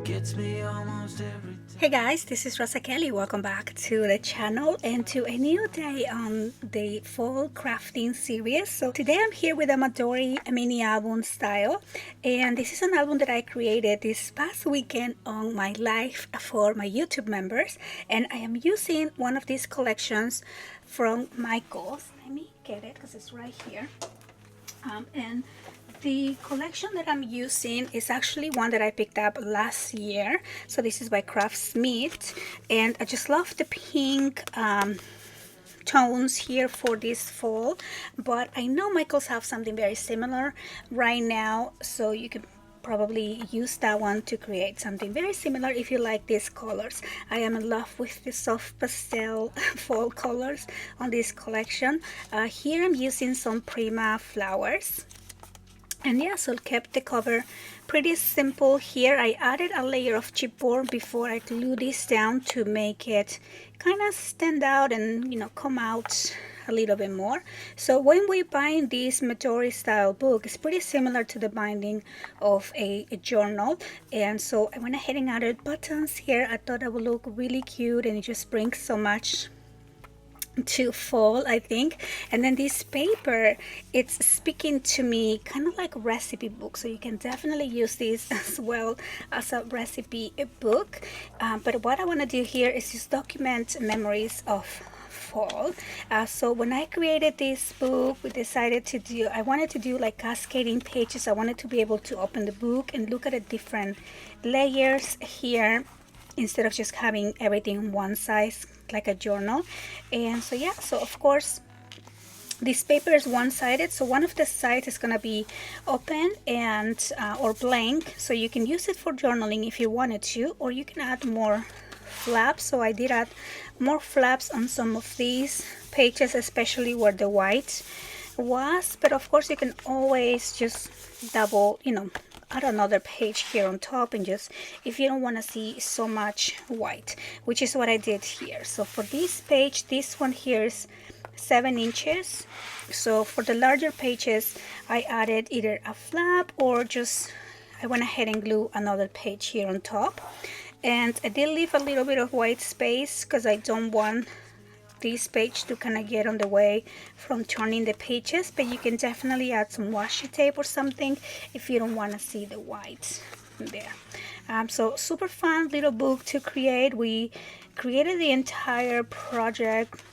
Gets me almost every time. Hey guys, this is Rosa Kelly. Welcome back to the channel and to a new day on the fall crafting series. So today I'm here with a Midori mini album style, and this is an album that I created this past weekend on my live for my YouTube members, and I am using one of these collections from Michaels. Let me get it because it's right here. And the collection that I'm using is actually one that I picked up last year. So this is by Craftsmith, and I just love the pink tones here for this fall. But I know Michaels have something very similar right now, so you can probably use that one to create something very similar if you like these colors. I am in love with the soft pastel fall colors on this collection. Here I'm using some Prima flowers, and yeah, so kept the cover pretty simple. Here I added a layer of chipboard before I glue this down to make it kind of stand out and, you know, come out a little bit more. So when we bind this Midori style book, it's pretty similar to the binding of a journal. And so I went ahead and added buttons here. I thought that would look really cute, and it just brings so much to fall, I think. And then this paper, it's speaking to me kind of like a recipe book, so you can definitely use this as well as a recipe book. But what I want to do here is just document memories of fall. So when I created this book, we decided to do, I wanted to do like cascading pages. I wanted to be able to open the book and look at the different layers here, instead of just having everything one size like a journal. And so yeah, so of course this paper is one-sided, so one of the sides is going to be open and or blank, so you can use it for journaling if you wanted to, or you can add more flaps. So I did add more flaps on some of these pages, especially where the white was. But of course you can always just double, you know, add another page here on top, and just, if you don't want to see so much white, which is what I did here. So for this page, this one here is 7 inches. So for the larger pages, I added either a flap or just, I went ahead and glue another page here on top. And I did leave a little bit of white space because I don't want this page to kind of get on the way from turning the pages, but you can definitely add some washi tape or something if you don't want to see the white there. So super fun little book to create. We created the entire project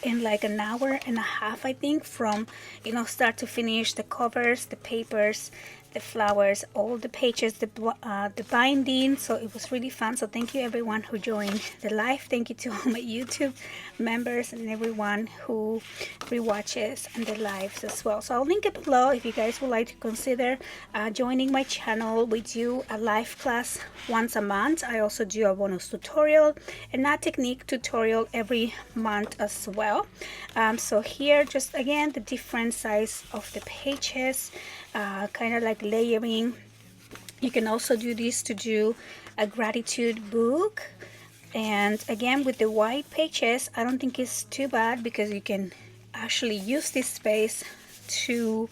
in like an hour and a half, I think, from, you know, start to finish. The covers, the papers, the flowers, all the pages, the binding. So it was really fun. So thank you everyone who joined the live. Thank you to all my YouTube members and everyone who rewatches and the lives as well. So I'll link it below if you guys would like to consider joining my channel. We do a live class once a month. I also do a bonus tutorial and a technique tutorial every month as well. So here, just again, the different size of the pages, kind of like layering. You can also do this to do a gratitude book. And again, with the white pages, I don't think it's too bad because you can actually use this space to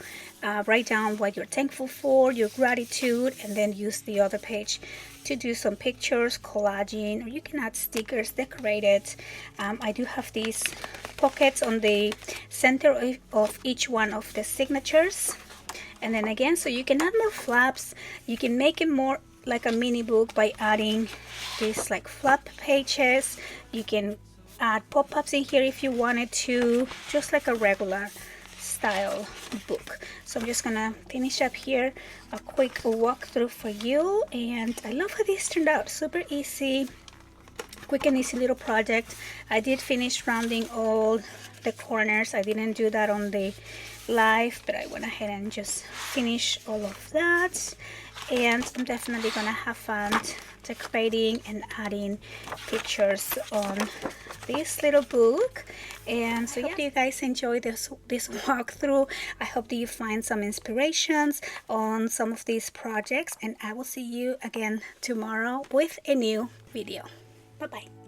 write down what you're thankful for, your gratitude, and then use the other page to do some pictures, collaging, or you can add stickers, decorate it. I do have these pockets on the center of each one of the signatures. And then again, so you can add more flaps. You can make it more like a mini book by adding these like flap pages. You can add pop-ups in here if you wanted to, just like a regular style book. So I'm just gonna finish up here a quick walkthrough for you. And I love how this turned out. Super easy, quick and easy little project. I did finish rounding all the corners. I didn't do that on the live, but I went ahead and just finish all of that. And I'm definitely gonna have fun decorating and adding pictures on this little book. And so I hope you guys enjoy this walkthrough. I hope that you find some inspirations on some of these projects, and I will see you again tomorrow with a new video. Bye bye.